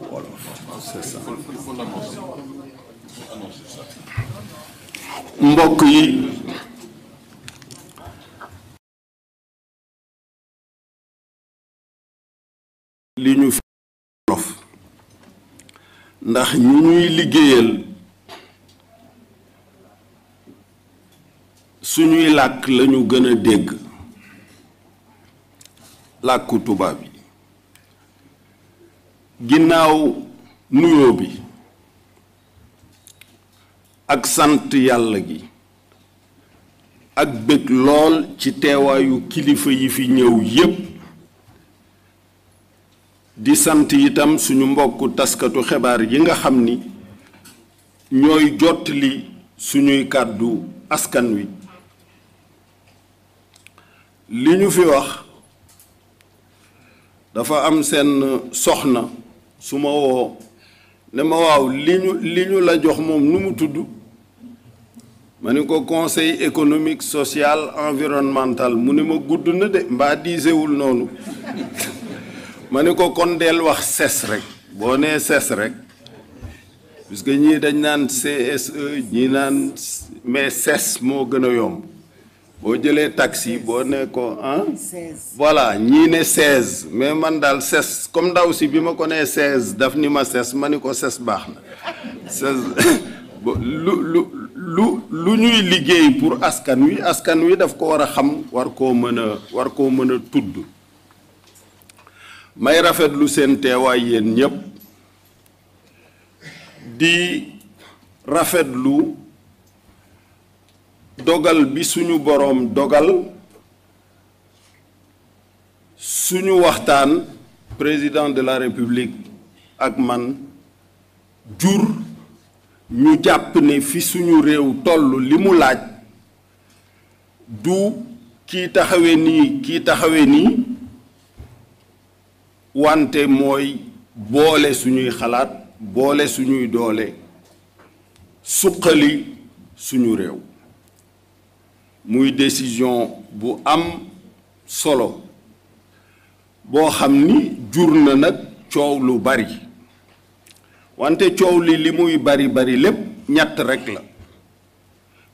Voilà, c'est ça. mbokk yi li ñu fi wolof ndax ñu ñuy liggéeyal suñuy làkk lañu gën a dégg làkku tubaab yi ginnaaw nuyoo bi ak sant yàlla gi ak bëgg lool ci teewaayu kilifa yi fi ñëw yépp di sant itam suñu mbokku taskatu xibaar yi nga xam ni ñooy jottali suñuy kàddu askan wi li ñu fi wax dafa am seen soxna su ma woo ne ma waaw li ñu la jox moom nu mu tudd ma ni ko conseil économique social environnemental mu ne ma gudd na de mbaa diisewul noonu ma ni ko kon del wax CES rek boo nee CES rek puisque ñii dañ naan CSE ñii naan mais CES moo gën a yomb boo jëlee taxi boo ne ko voilà ñii ne 16 mais man daal CES comme ndaw si bi ma ko nee 16 daf ni ma CES ma ni ko CES baax na 16 lu ñuy liggéey pour askan wi daf ko war a xam war koo mën a tudd may rafetlu seen teewaay yéen ñépp di rafetlu dogal bi suñu boroom dogal suñu waxtaan président de la république ak man jur ñu jàpp ne fi suñu réew toll li mu laaj du kii taxawe nii wante mooy boole suñuy xalaat boole suñuy doole suqali suñu réew muy décision bu am solo boo xam ni jur na nag coow lu bari wante coow li muy bari lépp ñett rekk la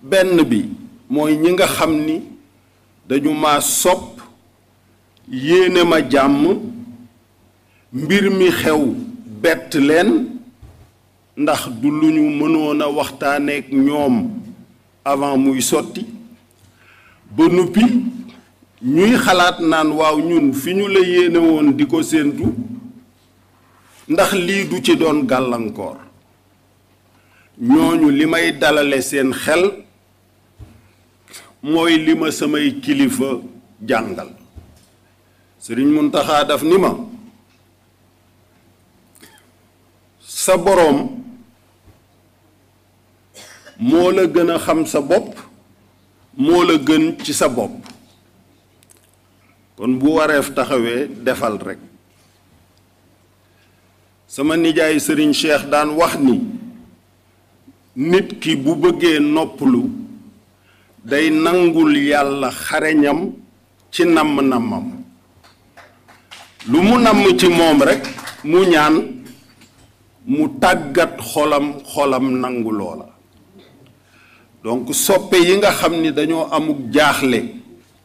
benn bi mooy ñi nga xam ni dañu ma sopp yéene ma jàmm mbir mi xew bett leen ndax du lu ñu mënoon a waxtaaneek ñoom avant muy sotti ba nuppi ñuy xalaat naan waaw ñun fi ñu la yéene woon di ko séentu ndax lii du ci doon gàllankoor ñooñu li may dalale seen xel mooy li ma samay kilifa jàngal Sëriñ Muntaxa daf ni ma sa boroom moo la gën a xam sa bopp moo la gën ci sa bopp kon bu wareef taxawee defal rekk sama nijaay Sëriñ Cheikh daan wax ni nit ki bu bëggee noppalu day nangul yàlla xareñam ci namm-nammam lu mu namm ci moom rekk mu ñaan mu tàggat xolam nangu loola donc soppe yi nga xam ni dañoo amuk jaaxle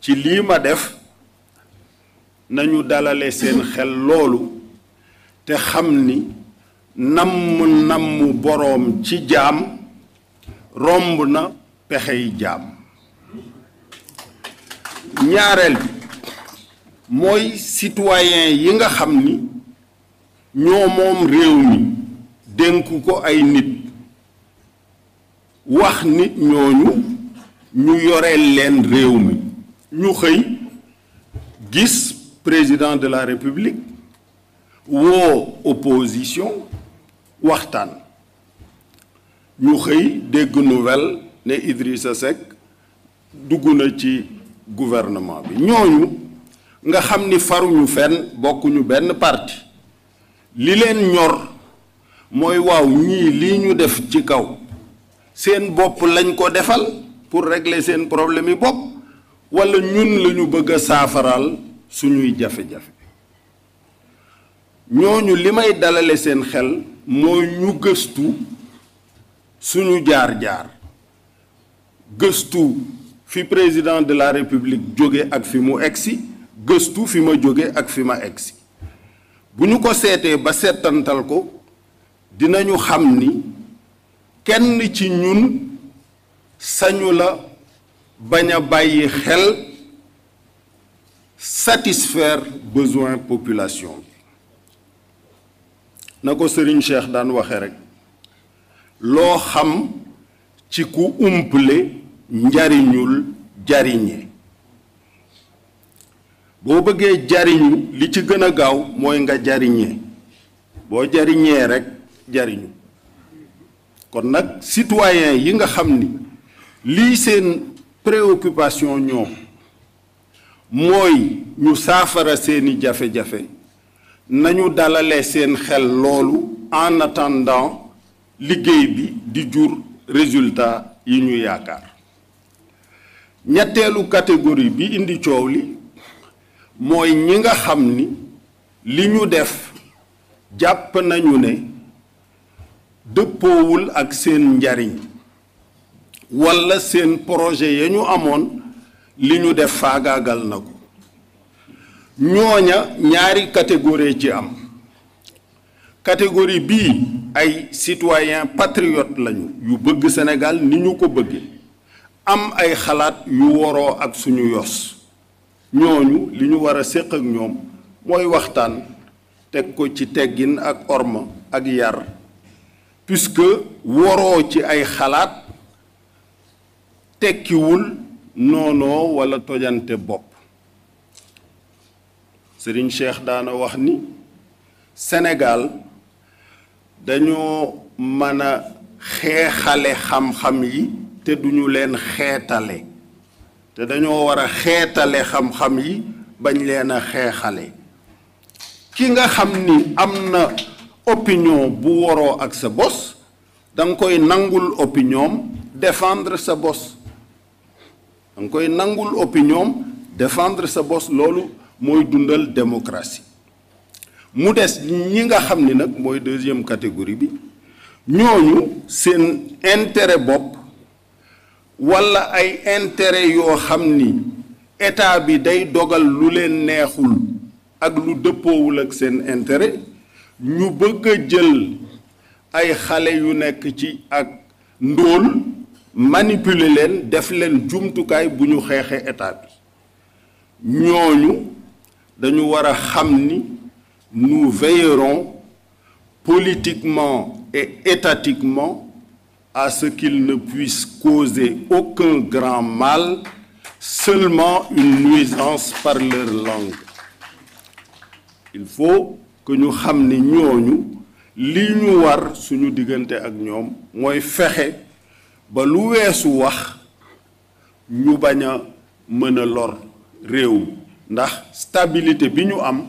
ci lii ma def nañu dalale seen xel loolu te xam ni namm boroom ci jaam romb na pexey jaam ñaareel bi mooy citoyen yi nga xam ni ñoo moom réew mi dénk ko ay nit wax nit ñooñu ñu yoreel leen réew mi ñu xëy gis président de la république woo opposition waxtaan ñu xëy dégg nouvelle ne Idrissa Seck dugg na ci gouvernement bi ñooñu nga xam ni faruñu fenn bokkuñu benn parti li leen ñor mooy waaw ñii lii ñu def ci kaw seen bopp lañ ko defal pour régler seen problème yi bopp walla ñun lañu bëgg a saafaraal suñuy jafe-jafe ñooñu li may dalale seen xel mooy ñu gëstu suñu jaar-jaar gëstu fi président de la république jóge ak fi mu egsi gëstu fi ma jóge ak fi ma egsi bu ñu ko seetee ba seetantal ko dinañu xam ni kenn ci ñun sañu la bañ a bàyyi xel satisfaire besoin population bi na ko Serigne Cheikh daan waxe rek loo xam ci ku umple njariñul jariñe boo bëggee jariñu li ci gën a gaaw mooy nga jariñe boo jariñee rek jariñu kon nag citoyen yi nga xam ni lii seen préoccupation ñoom mooy ñu saafara seeni jafe-jafe nañu dalale seen xel loolu en attendant liggéey bi di jur résultat yi ñu yaakaar ñetteelu catégorie bi indi coow li mooy ñi nga xam ni li ñu def jàpp nañu ne dëppoowul ak seen njariñ walla seen projet ya ñu amoon li ñu def faagaagal na ko ñooña ñaari catégorie ci am catégorie bii ay citoyen patriote lañu yu bëgg Sénégal ni ñu ko bëgge am ay xalaat yu woroo ak suñu yos ñooñu li ñu war a séq ak ñoom mooy waxtaan teg ko ci teggin ak orma ak yar puisque woroo ci ay xalaat tekkiwul noonoo walla tojante bopp Serigne Cheikh daana wax ni Sénégal dañoo mën a xeexale xam-xam yi te duñu leen xeetale te dañoo war a xeetale xam-xam yi bañ leen a xeexale ki nga xam ni am na opinion bu waroo ak sa bos danga koy nangul opinion défendre sa bos danga koy nangul opinion défendre sa bos loolu mooy dundal démocratie mu des ñi nga xam ni nag mooy deuxième catégorie bi ñooñu seen intérêt bopp walla ay intérêt yoo xam ni état bi day dogal lu leen neexul ak lu dëppoowul ak seen intérêt ñu bëgg a jël ay xale yu nekk ci ak ndóol manipuler leen def leen jumtukaay bu ñu xeexee état bi ñooñu dañu war a xam ni nous veillerons politiquement et étatiquement à ce qu'ils ne puissent causer aucun grand mal, seulement une nuisance par leur langue. Il faut que ñu xam ni ñooñu li ñu war suñu diggante ak ñoom mooy fexe ba lu weesu wax ñu bañ a mën a lor réew ndax stabilité bi ñu am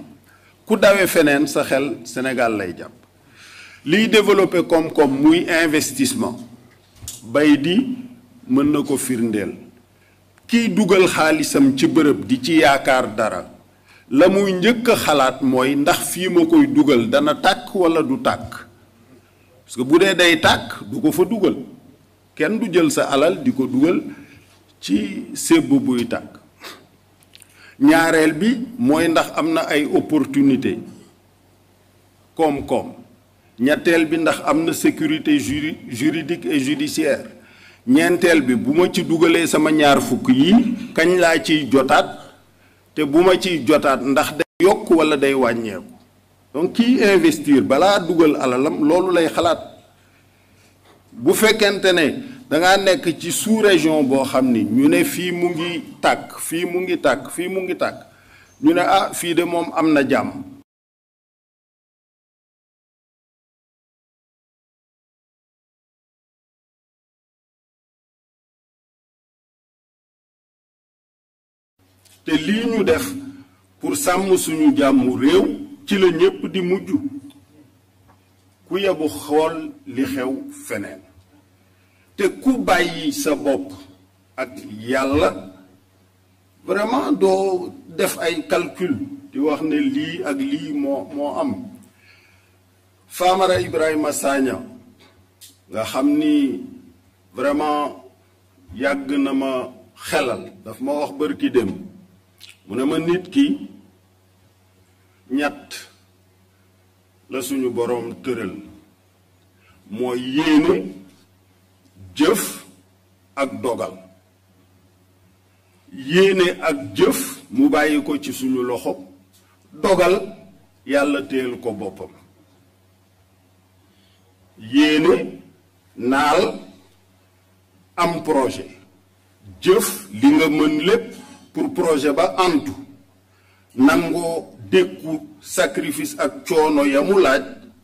ku dawe feneen sa xel Sénégal lay jàpp liy développé koom-koom muy investissement bay di mën na ko firndeel kiy dugal xaalisam ci bërëb di ci yaakaar dara la muy njëkk a xalaat mooy ndax fii ma koy dugal dana tàkk walla du tàkk parce que bu dee day tàkk du ko fa dugal kenn du jël sa alal di ko dugal ci sébb buy tàkk ñaareel bi mooy ndax am na ay opportunité koom-koom ñetteel bi ndax am na sécurité juridique et judiciaire ñeenteel bi bu ma ci dugalee sama ñaar fukk yi kañ laa ciy jotaat te bu ma ciy jotaat ndax day yokk walla day wàññeeku donc kiy investir balaa dugal alalam loolu lay xalaat bu fekkente ne dangaa nekk ci sous-région boo xam ni ñu ne fii mu ngi tàkk fii mu ngi tàkk fii mu ngi tàkk ñu ne ah fii de moom am na jàmm te lii ñu def pour sàmm suñu jàmmu réew ci la ñépp di mujj ku yebu xool li xew feneen te ku bàyyi sa bopp ak yàlla vraiment doo def ay calcul di wax ne lii ak lii moo am Famara Ibrahima Sagna nga xam ni vraiment yàgg na ma xelal daf ma wax bërki dem mu ne ma nit ki ñett la suñu boroom tëral mooy yéene jëf ak dogal yéene ak jëf mu bàyyi ko ci suñu loxo dogal yàlla téel ko boppam yéene naal am projet jëf li nga mën lépp pour projet ba antu nangoo dékku sacrifice ak coono ya mu laaj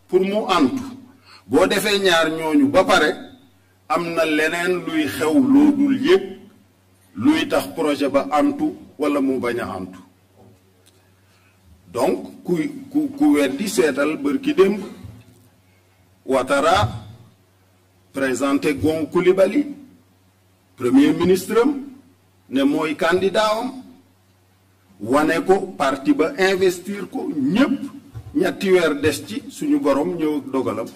pour mu antu boo defee ñaar ñooñu ba pare am na leneen luy xew loo dul yëg luy tax projet ba antu wala mu bañ a antu donc ku weddi seetal bërki démb Ouattara présenté Gon Coulibaly premier ministre am ne mooy candidat am wane ko parti ba investir ko ñépp ñetti weer des ci suñu borom ñëw ak dogalam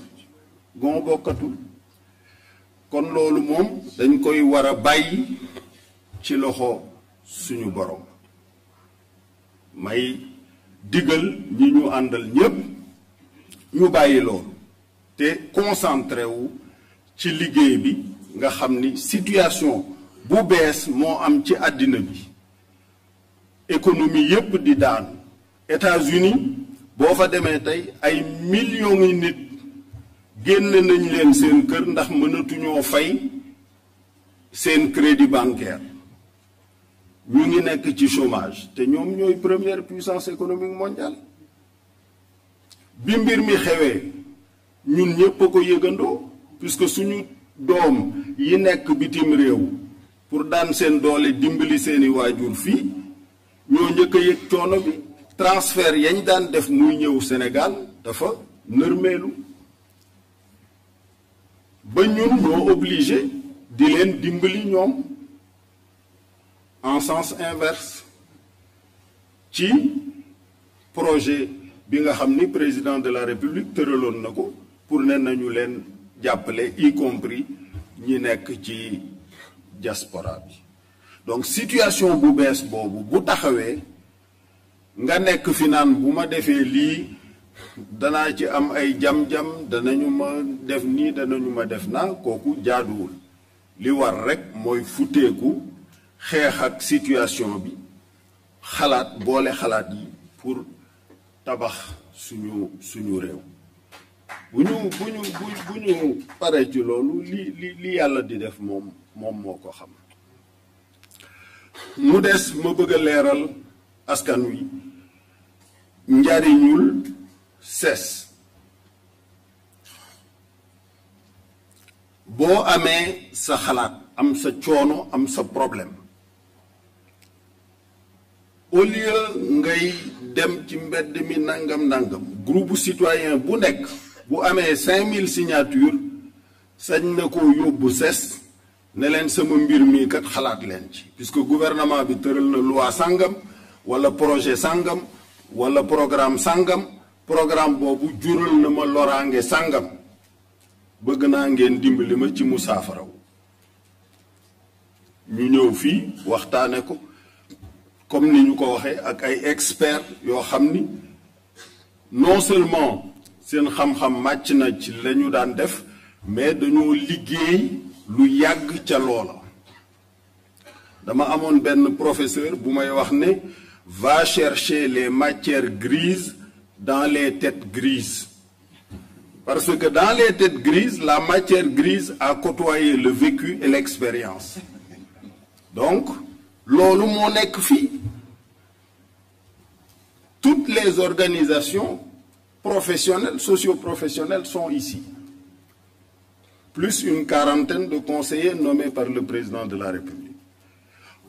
Gon bokkatul kon loolu moom dañ koy war a bàyyi ci loxo suñu borom may digal ñi ñu àndal ñépp ñu bàyyi loolu te concentré wu ci liggéey bi nga xam ni situation bu bees moo am ci àddina bi économie yépp di daanu États-Unis boo fa demee tey ay millions yi nit génn nañ leen seen kër ndax mënatuñoo fay seen crédit bancaire ñu ngi nekk ci chômage te ñoom ñooy première puissance économique mondiale bi mbir mi xewee ñun ñépp a ko yëgandoo puisque suñu doom yi nekk bitim réew pour daan seen doole dimbali seeni waajur fii ñoo njëkk a yëg coono bi transfert yañ daan def muy ñëw Sénégal dafa nërmeelu ba ñun ñoo obligé di leen dimbali ñoom en sens inverse ci projet bi nga xam ni président de la République tëraloon na ko pour ne nañu leen jàppale y compris ñi nekk ci diaspora bi donc situation bu bees boobu bu taxawee nga nekk fi naan bu ma defee lii danaa ci am ay jam-jam danañu ma def nii danañu ma def naa kooku jaaduwul li war rekk mooy futeeku xeex ak situation bi xalaat boole xalaat yi pour tabax suñu réew bu ñu paree ci loolu li yàlla di def moom moo ko xam mu des ma bëgg a leeral askan wi njariñul CES boo amee sa xalaat am sa coono am sa problème au lieu ngay dem ci mbedd mi nangam groupe citoyen bu nekk bu amee 5000 signatures sañ na ko yóbbu CES ne leen sama mbir mi kat xalaat leen ci puisque gouvernement bi tëral na loi sangam wala projet sangam wala programme sangam programme boobu jural na ma loraange sangam bëgg naa ngeen dimbali ma ci mu saafaraw ñu ñëw fii waxtaane ko comme ni ñu ko waxee ak ay experts yoo xam ni non seulement seen xam-xam màcc na ci la ñu daan def mais dañoo liggéey lu yàgg ca loola dama amoon benn professeur bu may wax ne va chercher les matières grises dans les têtes grises parce que dans les têtes grises la matière grise a côtoyé le vécu et l'expérience donc loolu moo nekk fii toutes les organisations professionnelles socio-professionnelles sont ici plus une quarantaine de conseillers nommés par le président de la République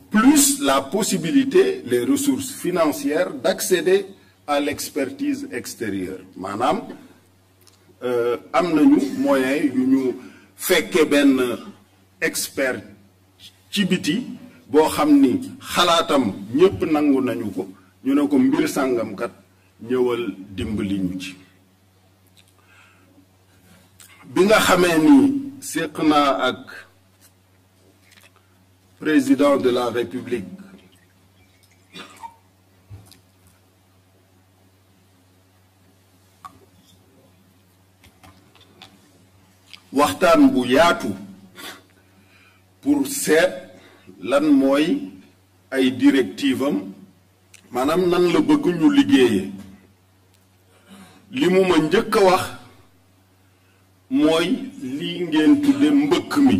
plus la possibilité les ressources financières d'accéder à l'expertise extérieure maanaam am nañu moyens yu ñu fekke benn expert ci biti boo xam ni xalaatam ñépp nangu nañu ko ñu ne ko mbir sàngamkat ñëwal dimbali ñu ci bi nga xamee ni séq naa ak président de la République waxtaan bu yaatu pour seet lan mooy ay directive am maanaam nan la bëgg ñu liggéeyee li mu ma njëkk a wax mooy lii ngeen tudde mbëkk mi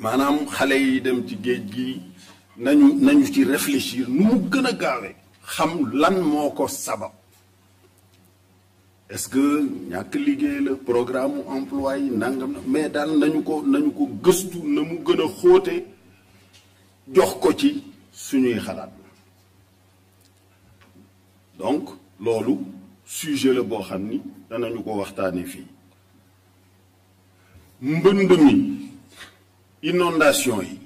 maanaam xale yi dem ci géej gi nañu ci réfléchir nu mu gën a gaawe xam lan moo ko sabab est-ce que ñàkk liggéey la programme emploi yi nangam na mais daal nañu ko gëstu na mu gën a xóote jox ko ci suñuy xalaat donc loolu sujet la boo xam ni danañu ko waxtaane fii mbënd mi inondation yi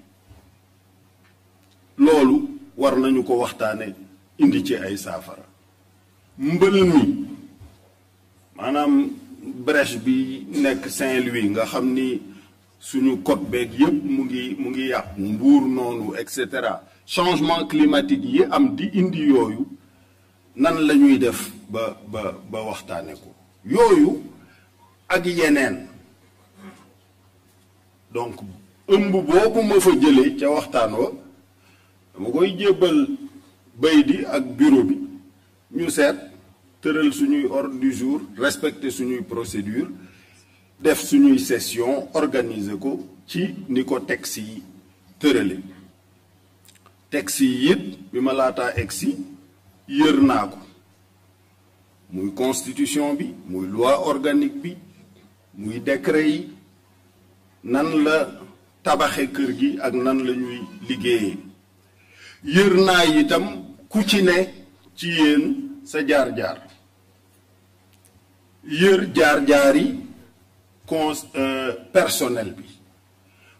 loolu war nañu ko waxtaane indi ci ay saafara mbël mi maanaam brèche bi nekk Saint-Louis nga xam ni suñu côte beeg yépp mu ngi yàqu Mbuur noonu et cetera changement climatique yi am di indi yooyu nan la ñuy def ba waxtaane ko yooyu ak yeneen donc ëmb boobu ma fa jëlee ca waxtaan wa dama koy jébbal bay di ak bureau bi ñu seet tëral suñuy ordre du jour respecter suñuy procédure def suñuy session organiser ko ci ni ko texte yi tërale texte yi it bi ma laataa egsi yër naa ko muy constitution bi muy loi organique bi muy décret yi nan la tabaxe kër gi ak nan la ñuy liggéeyee yër naa itam ku ci ne ci yéen sa jaar-jaar yër jaar-jaar yi personnel bi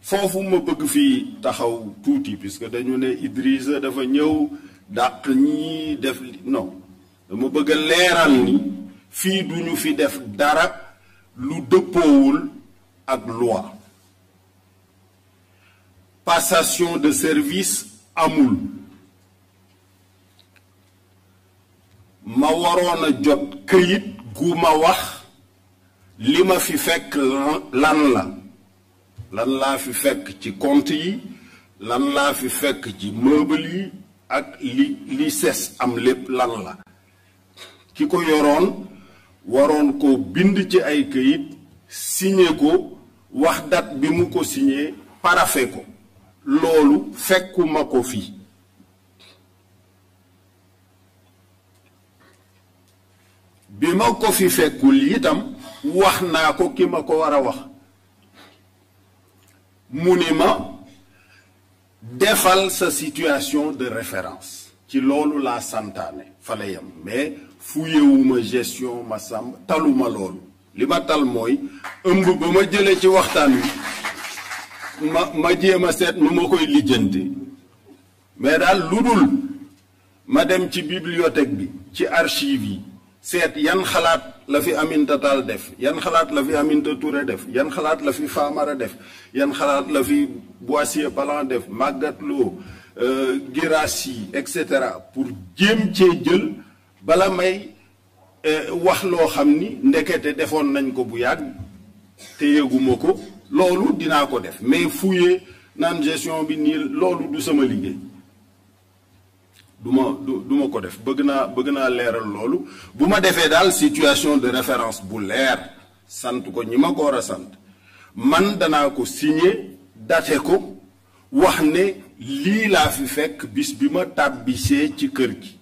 foofu ma bëgg fii taxaw tuuti puisque dañu ne Idrissa dafa ñëw dàq ñi def non dama bëgg a leeral ni fii duñu fi def dara lu dëppoowul ak loi passation de service amul ma waroon a jot këyit gu ma wax li ma fi fekk lan laa fi fekk ci compte yi lan laa fi fekk ci meuble yi ak li ses am lépp lan la ki ko yoroon waroon ko bind ci ay këyit signé ko wax date bi mu ko signé paraphé ko loolu fekkuma ko fi bi ma ko fi fekkul itam wax naa ko ki ma ko war a wax mu ni ma defal sa situation de référence ci loolu laa santaane fa la yem mais fuyewuma gestion ma sàmm taluma loolu li ma tal mooy ëmb ba ma jëlee ci waxtaan wi ma jéem a seet nu ma koy lijjanti mais daal lu dul ma dem ci bibliothèque bi ci archive yi seet yan xalaat la fi Aminata Tall def yan xalaat la fi Aminata Touré def yan xalaat la fi Famara def yan xalaat la fi Boissier Palan def Magatte Lô Guirassy et cetera pour jéem cee jël bala may wax loo xam ni ndekete defoon nañ ko bu yàgg te yëguma ko loolu dinaa ko def mais fouiller naan gestion bi nii loolu du sama liggéey du ma ko def bëgg naa leeral loolu bu ma defee daal situation de référence bu leer sant ko ñi ma ko war a sant man danaa ko signer daté ko wax ne lii laa fi fekk bis bi ma tàbbisee ci kër gi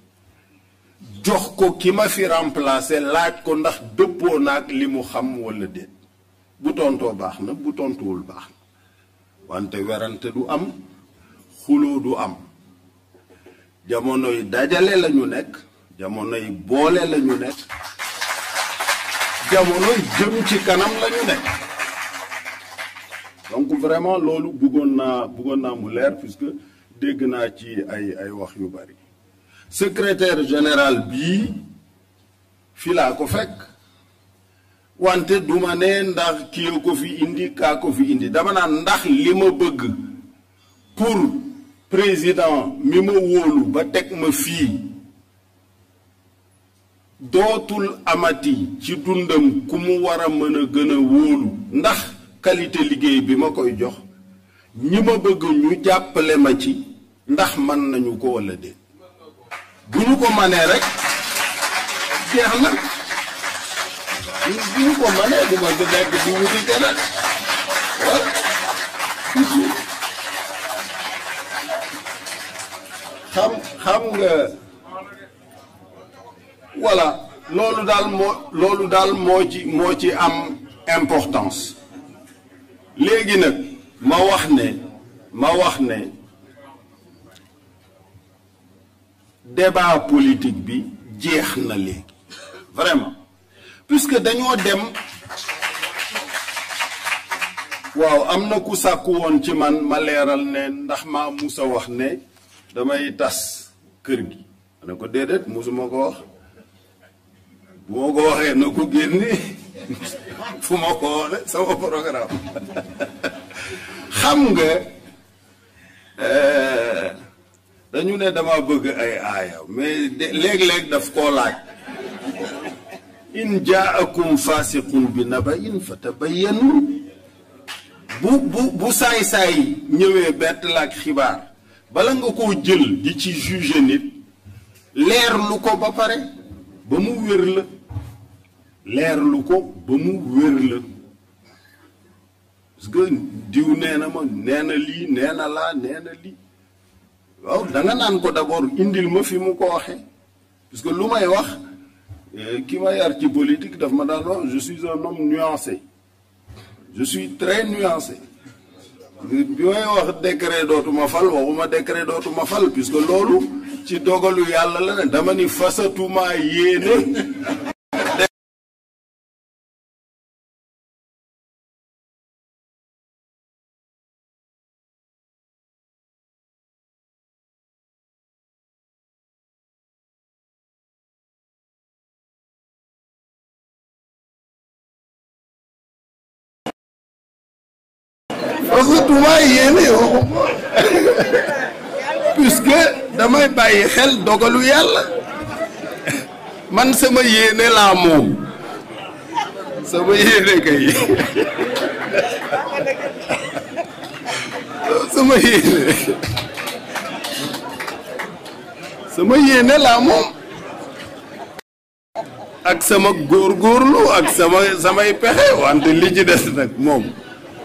jox ko ki ma fi remplacer laaj ko ndax dëppoo naag li mu xam walla déet bu tontoo baax na bu tontuwul baax na wante werante du am xuloo du am jamonoy dajale la ñu nekk jamonoy boole la ñu nekk jamonoy jëm ci kanam la ñu nekk donc vraiment loolu bëggoon naa mu leer puisque dégg naa ci ay wax yu bari secrétaire général bii fi laa ko fekk wante duma ne ndax kii ko fi indi kaa ko fi indi dama naan ndax li ma bëgg pour président mi ma wóolu ba teg ma fii dootul amati ci dundam ku mu war a mën a gën a wóolu ndax qualité liggéey bi ma koy jox ñi ma bëgg ñu jàppale ma ci ndax mën nañu ko walla déet bu ñu ko manee rek jeex na bu ñu ko manee du ma nekk di wuti keneen voilà xam nga voilà loolu daal moo ci am importance léegi nag ma wax ne débat politique bi jeex na léegi vraiment puisque dañoo dem waaw am na ku sàkku woon ci man ma leeral ne ndax maa musa wax ne damay tas kër gi ma ne ko déedéet musuma ko wax bu ma ko waxee na ko génne fu ma ko waxee sama programme xam nga dañu ne dama bëgg ay aaya mais léeg-léeg daf koo laaj in jaakum fasiqun bi naba'in fatabayyanu bu saay-saay ñëwee bett la ak xibaar bala nga koo jël di ci juger nit leerlu ko ba pare ba mu wér la leerlu ko ba mu wér la parce que diw nee na ma nee na lii nee na laa nee na lii waaw da nga naan ko d'abord indil ma fi mu ko waxee parce que lu may wax ki ma yar ci politique daf ma daan wax je suis un homme nuancé je suis très nuancé bi may wax décret dootuma fal waxuma décret dootuma fal puisque loolu ci dogalu yàlla la ne dama ni fasatuma yéene fasatuma yéene puisque damay bàyyi xel dogalu yàlla man sama yéene laa moom sama yéene kay sama yéene laa moom ak sama góorgóorlu ak samay pexe wante li ci des nag moom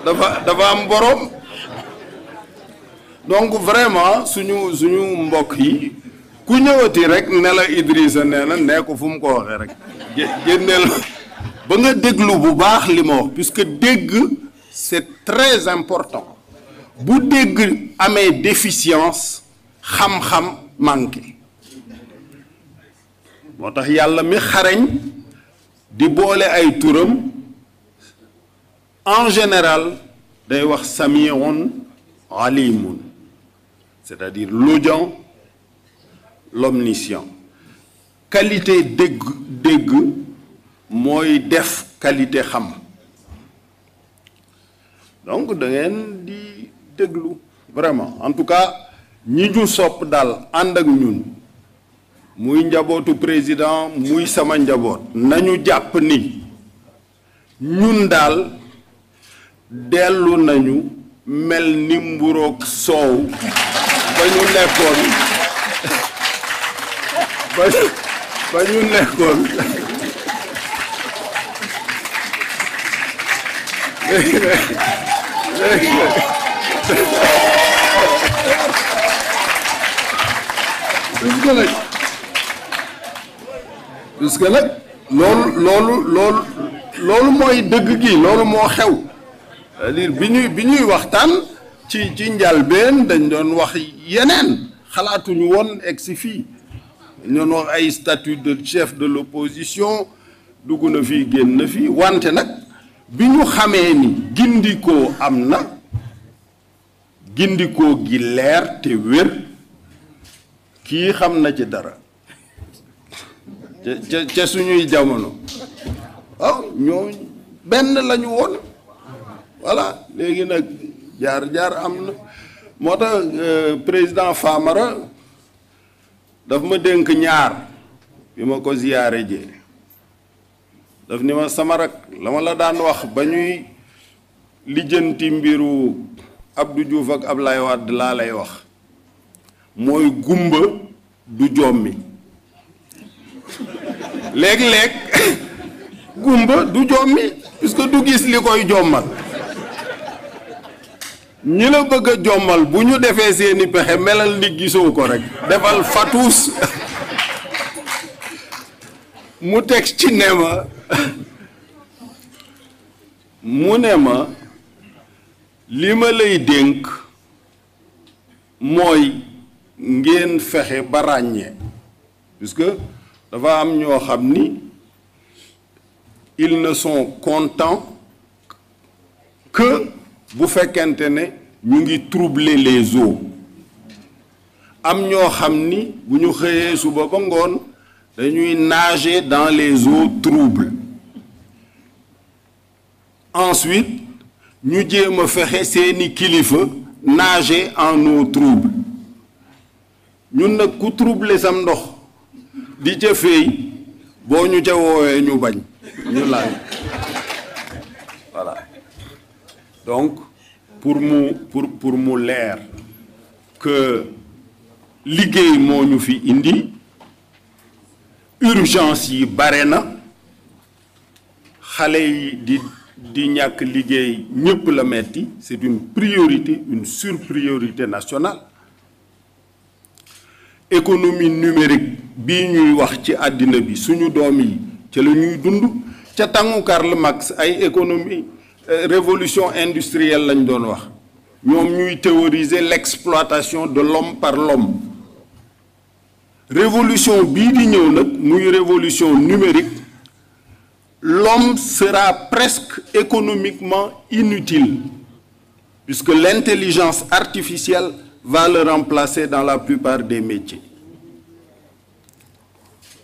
dafa am borom donc vraiment suñu mbokk yi ku ñëwati rek ne la Idrissa nee na nee ko fu mu ko waxee rek génneel ba nga déglu bu baax li ma wax puisque dégg c'est très important bu dégg amee déficience xam-xam manqué moo tax yàlla mi xarañ di boole ay turam en général day wax samiun alimun c'est-à-dire l'audient l'omniscient qualité dégg mooy def qualité xam donc da ngeen di déglu vraiment en tout cas ñi ñu sopp daal ànd ak ñun muy njabootu président muy sama njaboot nañu jàpp ni ñun daal dellu nañu mel ni mburoog soow ba ñu nekkoon ba ñu nekkoon puisque nag loolu mooy dëgg gi loolu moo xew c'est-à-dire bi ñuy waxtaan ci njalbeen dañ doon wax yeneen xalaatuñu woon egg si fii dañ doon wax ay statut de chef de l'opposition dugg na fii génn na fii wante nag bi ñu xamee ni gindikoo am na gindikoo gi leer te wér kii xam na ci dara ca suñuy jamono waaw ñoo benn lañu woon voilà léegi nag jaar am na moo tax président Famara daf ma dénk ñaar bi ma ko ziyaare jee daf ni ma sama rak la ma la daan wax ba ñuy lijjanti mbiru Abdou Diouf ak Ablaye Wade laa lay wax mooy gumba du jommi léeg-léeg gumba du jommi puisque du gis li koy jommal ñi la bëgg a jommal bu ñu defee seeni pexe melal ni gisoo ko rek defal fatuus mu teg ci ne ma mu ne ma li ma lay dénk mooy ngeen fexe ba ràññee puisque dafa am ñoo xam ni ils ne sont contents que bu fekkente ne ñu ngi troubler les eaux am ñoo xam ni bu ñu xëyee suba ba ngoon dañuy nager dans les eaux troubles ensuite ñu jéem a fexe seeni kilifa nager en eau trouble ñun nag ku troubler sam ndox di ca feey boo ñu ca woowee ñu bañ ñu laaj voilà donc pour mu leer que liggéey moo ñu fi indi urgence yi bare na xale yi di ñàkk liggéey ñépp la metti c'est une priorité une surpriorité nationale économie numérique bii ñuy wax ci àddina bi suñu doom yi ca la ñuy dund ca tàngu Karl Marx ay économie révolution industrielle lañ doon wax ñoom ñuy théoriser l'exploitation de l'homme par l'homme révolution bii di ñëw nag muy révolution numérique l'homme sera presque économiquement inutile puisque l'intelligence artificielle va le remplacer dans la plupart des métiers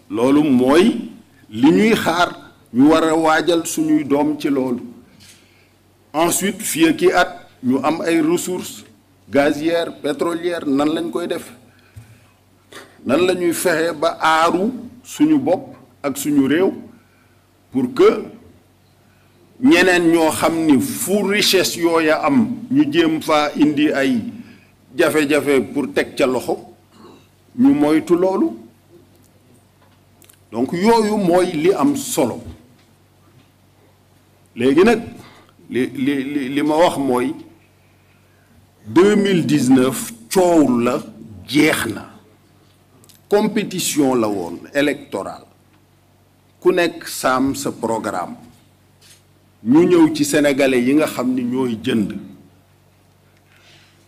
loolu mooy li ñuy xaar ñu war a waajal suñuy doom ci loolu ensuite fii ki at ñu am ay ressources gazières pétrolières nan lañ koy def nan la ñuy fexe ba aaru suñu bopp ak suñu réew pour que ñeneen ñoo xam ni fu richesse yooya am ñu jéem faa indi ay jafe-jafe pour teg ca loxo ñu moytu loolu donc yooyu mooy li am solo léegi nag li ma wax mooy 2019 coow la jeex na compétition la woon électorale ku nekk saam sa programme ñu ñëw ci sénégalais yi nga xam ni ñooy jënd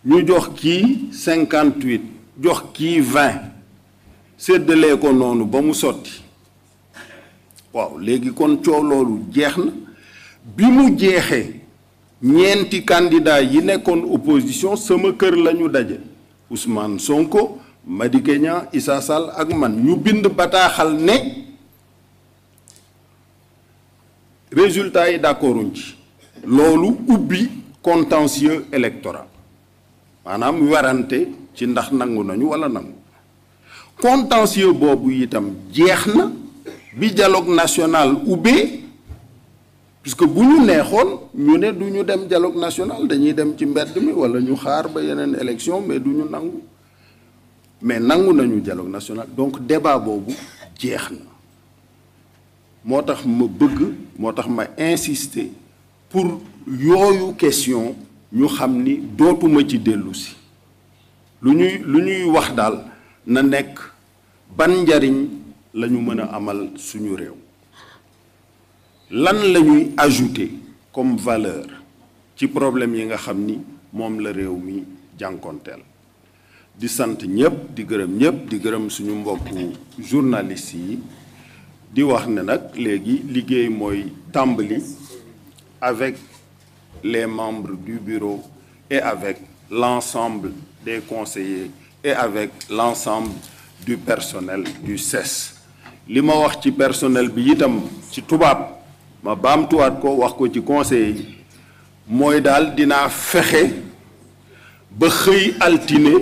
ñu jox kii 58 jox kii 20 séddalee ko noonu ba mu sotti waaw léegi kon coow loolu jeex na bi mu jeexee ñeenti candidat yi nekkoon opposition sama kër la ñu daje Ousmane Sonko Madické Niang Issa Sall ak man ñu bind bataaxal ne résultat yi d'accorduñ ci loolu ubbi contentieux électoral maanaam werante ci ndax nangu nañu wala nangu contentieux boobu itam jeex na bi dialogue national ubbee puisque bu ñu neexoon ñu ne du ñu dem dialogue national dañuy dem ci mbedd mi wala ñu xaar ba yeneen élection mais du ñu nangu mais nangu nañu dialogue national donc débat boobu jeex na moo tax ma bëgg moo tax ma insister pour yooyu question ñu xam ni dootuma ci dellu si lu ñuy wax daal na nekk ban njariñ la ñu mën a amal suñu réew lan la ñuy ajouter comme valeur ci problème yi nga xam ni moom la réew mi jànkonteel di sant ñëpp di gërëm ñëpp di gërëm suñu mbokku journalistes yi di wax ne nag léegi liggéey mooy tàmbali avec les membres du bureau et avec l'ensemble des conseillers et avec l'ensemble du personnel du CES li ma wax ci personnel bi itam ci tubaab ma baamtuwaat ko wax ko ci conseil yi mooy daal dinaa fexe ba xëy altine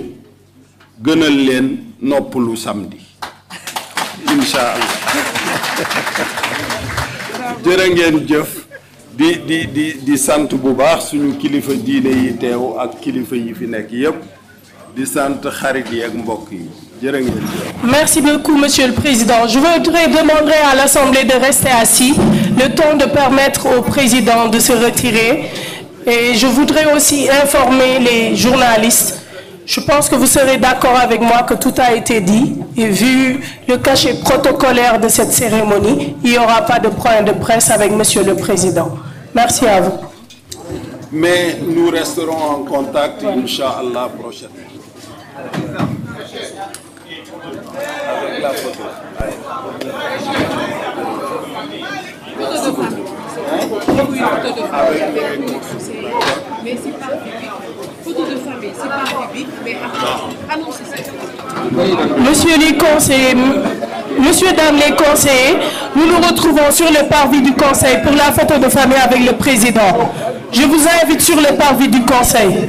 gënal leen noppalu samedi incha allah jërë ngeen jëf di sant bu baax suñu kilifa diine yi teew ak kilifa yi fi nekk yépp di sant xarit yi ak mbokk yi jërë ngeen jëf. Merci beaucoup, Monsieur le Président. Je voudrais demander à l'Assemblée de rester assis, le temps de permettre au Président de se retirer. Et je voudrais aussi informer les journalistes. Je pense que vous serez d'accord avec moi que tout a été dit. Et vu le cachet protocolaire de cette cérémonie, il n'y aura pas de point de presse avec Monsieur le Président. Merci à vous. Mais nous resterons en contact, Inch'Allah, prochainement. Avec la photo. Monsieur les conseillers, Monsieur, dames les conseillers, nous nous retrouvons sur le parvis du Conseil pour la photo de famille avec le Président. Je vous invite sur le parvis du Conseil.